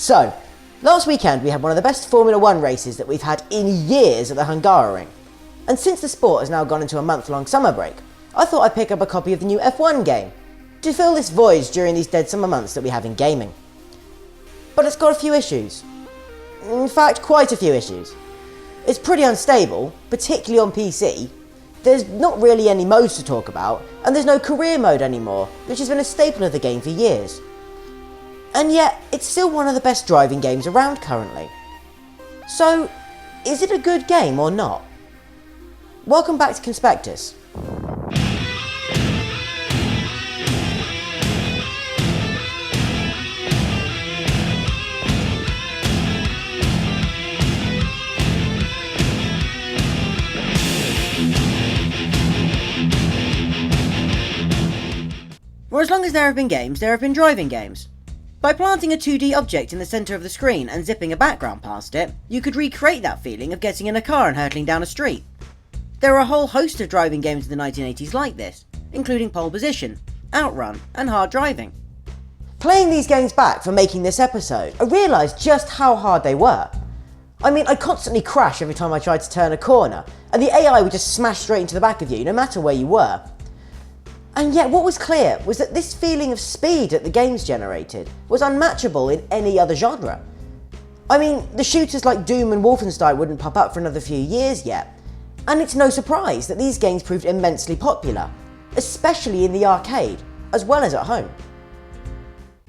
So, last weekend we had one of the best Formula 1 races that we've had in years at the Hungaroring. And since the sport has now gone into a month-long summer break, I thought I'd pick up a copy of the new F1 game to fill this void during these dead summer months that we have in gaming. But it's got a few issues. In fact, quite a few issues. It's pretty unstable, particularly on PC. There's not really any modes to talk about, and there's no career mode anymore, which has been a staple of the game for years. And yet, it's still one of the best driving games around currently. So, is it a good game or not? Welcome back to CONSPECTUS. For as long as there have been games, there have been driving games. By planting a 2D object in the centre of the screen and zipping a background past it, you could recreate that feeling of getting in a car and hurtling down a street. There are a whole host of driving games in the 1980s like this, including Pole Position, Outrun, and Hard Driving. Playing these games back for making this episode, I realised just how hard they were. I mean, I'd constantly crash every time I tried to turn a corner, and the AI would just smash straight into the back of you, no matter where you were. And yet what was clear was that this feeling of speed that the games generated was unmatchable in any other genre. I mean, the shooters like Doom and Wolfenstein wouldn't pop up for another few years yet, and it's no surprise that these games proved immensely popular, especially in the arcade, as well as at home.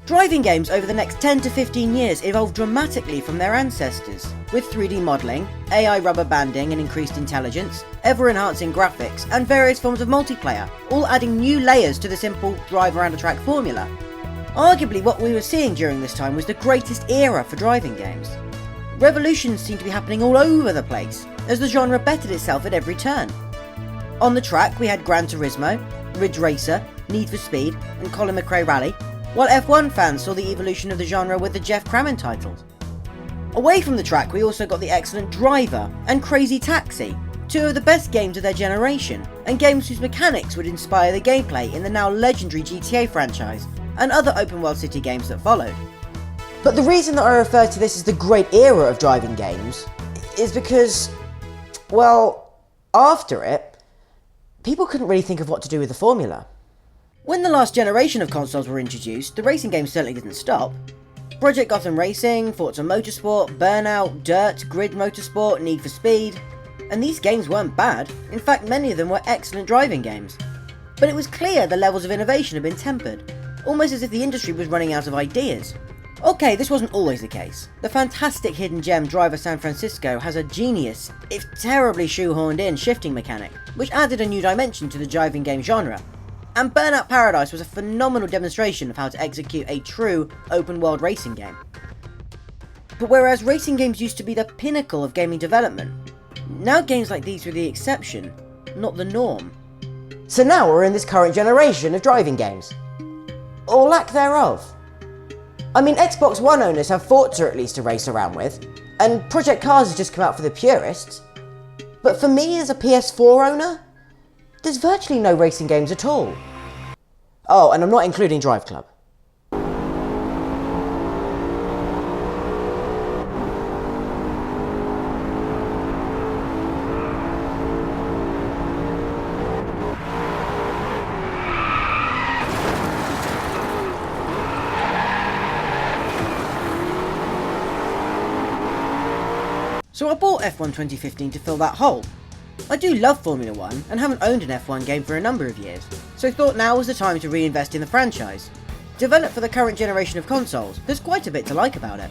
Driving games over the next 10 to 15 years evolved dramatically from their ancestors, with 3D modelling, AI rubber banding and increased intelligence, ever-enhancing graphics, and various forms of multiplayer, all adding new layers to the simple drive-around-a-track formula. Arguably what we were seeing during this time was the greatest era for driving games. Revolutions seemed to be happening all over the place, as the genre bettered itself at every turn. On the track we had Gran Turismo, Ridge Racer, Need for Speed, and Colin McRae Rally, while F1 fans saw the evolution of the genre with the Jeff Crammond titles. Away from the track we also got the excellent Driver and Crazy Taxi, two of the best games of their generation, and games whose mechanics would inspire the gameplay in the now legendary GTA franchise, and other open world city games that followed. But the reason that I refer to this as the great era of driving games is because, well, after it, people couldn't really think of what to do with the formula. When the last generation of consoles were introduced, the racing games certainly didn't stop. Project Gotham Racing, Forza Motorsport, Burnout, Dirt, Grid Motorsport, Need for Speed, and these games weren't bad. In fact, many of them were excellent driving games. But it was clear the levels of innovation had been tempered, almost as if the industry was running out of ideas. Okay, this wasn't always the case. The fantastic hidden gem Driver San Francisco has a genius, if terribly shoehorned in, shifting mechanic, which added a new dimension to the driving game genre. And Burnout Paradise was a phenomenal demonstration of how to execute a true open-world racing game. But whereas racing games used to be the pinnacle of gaming development, now games like these were the exception, not the norm. So now we're in this current generation of driving games. Or lack thereof. I mean, Xbox One owners have Forza at least to race around with, and Project Cars has just come out for the purists. But for me as a PS4 owner, there's virtually no racing games at all. Oh, and I'm not including Drive Club. So I bought F1 2015 to fill that hole. I do love Formula 1 and haven't owned an F1 game for a number of years, so thought now was the time to reinvest in the franchise. Developed for the current generation of consoles, there's quite a bit to like about it.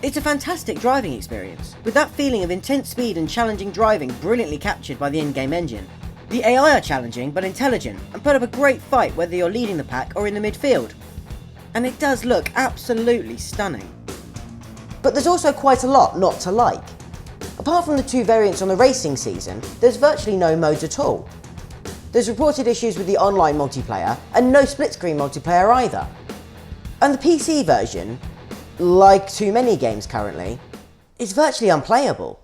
It's a fantastic driving experience, with that feeling of intense speed and challenging driving brilliantly captured by the in-game engine. The AI are challenging but intelligent and put up a great fight whether you're leading the pack or in the midfield. And it does look absolutely stunning. But there's also quite a lot not to like. Apart from the two variants on the racing season, there's virtually no modes at all. There's reported issues with the online multiplayer, and no split-screen multiplayer either. And the PC version, like too many games currently, is virtually unplayable.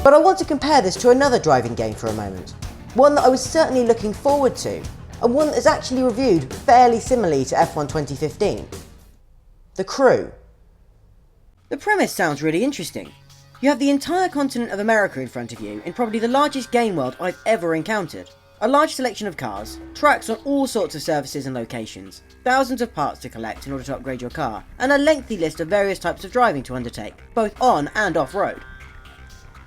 But I want to compare this to another driving game for a moment. One that I was certainly looking forward to, and one that is actually reviewed fairly similarly to F1 2015. The Crew. The premise sounds really interesting. You have the entire continent of America in front of you in probably the largest game world I've ever encountered. A large selection of cars, tracks on all sorts of surfaces and locations, thousands of parts to collect in order to upgrade your car, and a lengthy list of various types of driving to undertake, both on and off-road.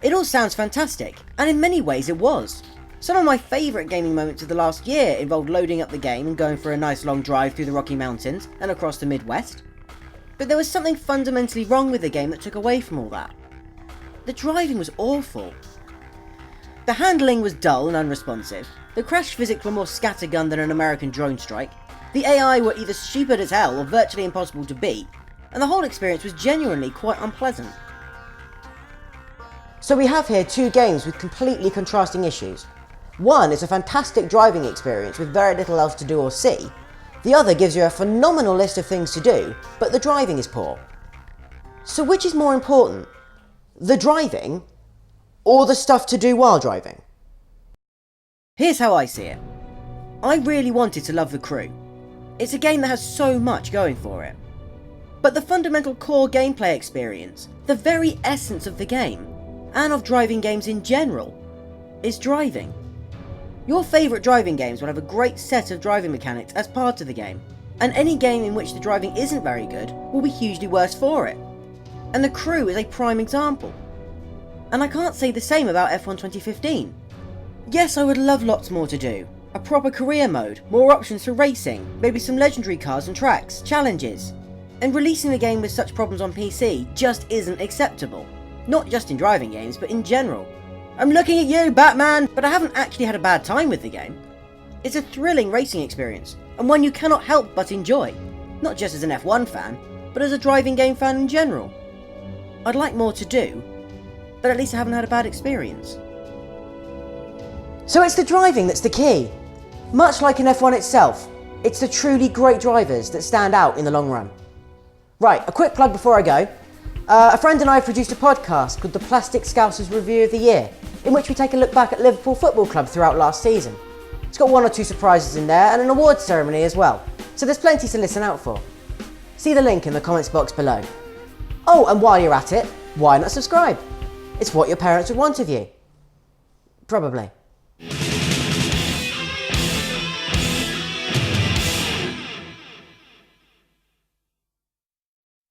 It all sounds fantastic, and in many ways it was. Some of my favourite gaming moments of the last year involved loading up the game and going for a nice long drive through the Rocky Mountains and across the Midwest. But there was something fundamentally wrong with the game that took away from all that. The driving was awful. The handling was dull and unresponsive, the crash physics were more scattergun than an American drone strike, the AI were either stupid as hell or virtually impossible to beat, and the whole experience was genuinely quite unpleasant. So we have here two games with completely contrasting issues. One is a fantastic driving experience with very little else to do or see. The other gives you a phenomenal list of things to do, but the driving is poor. So which is more important? The driving, or the stuff to do while driving? Here's how I see it. I really wanted to love The Crew. It's a game that has so much going for it. But the fundamental core gameplay experience, the very essence of the game, and of driving games in general, is driving. Your favourite driving games will have a great set of driving mechanics as part of the game, and any game in which the driving isn't very good will be hugely worse for it. And The Crew is a prime example. And I can't say the same about F1 2015. Yes, I would love lots more to do. A proper career mode, more options for racing, maybe some legendary cars and tracks, challenges. And releasing the game with such problems on PC just isn't acceptable. Not just in driving games, but in general. I'm looking at you, Batman! But I haven't actually had a bad time with the game. It's a thrilling racing experience, and one you cannot help but enjoy. Not just as an F1 fan, but as a driving game fan in general. I'd like more to do, but at least I haven't had a bad experience. So it's the driving that's the key. Much like in F1 itself, it's the truly great drivers that stand out in the long run. Right, a quick plug before I go. A friend and I have produced a podcast called the Plastic Scousers Review of the Year, in which we take a look back at Liverpool Football Club throughout last season. It's got one or two surprises in there and an awards ceremony as well, so there's plenty to listen out for. See the link in the comments box below. Oh, and while you're at it, why not subscribe? It's what your parents would want of you. Probably.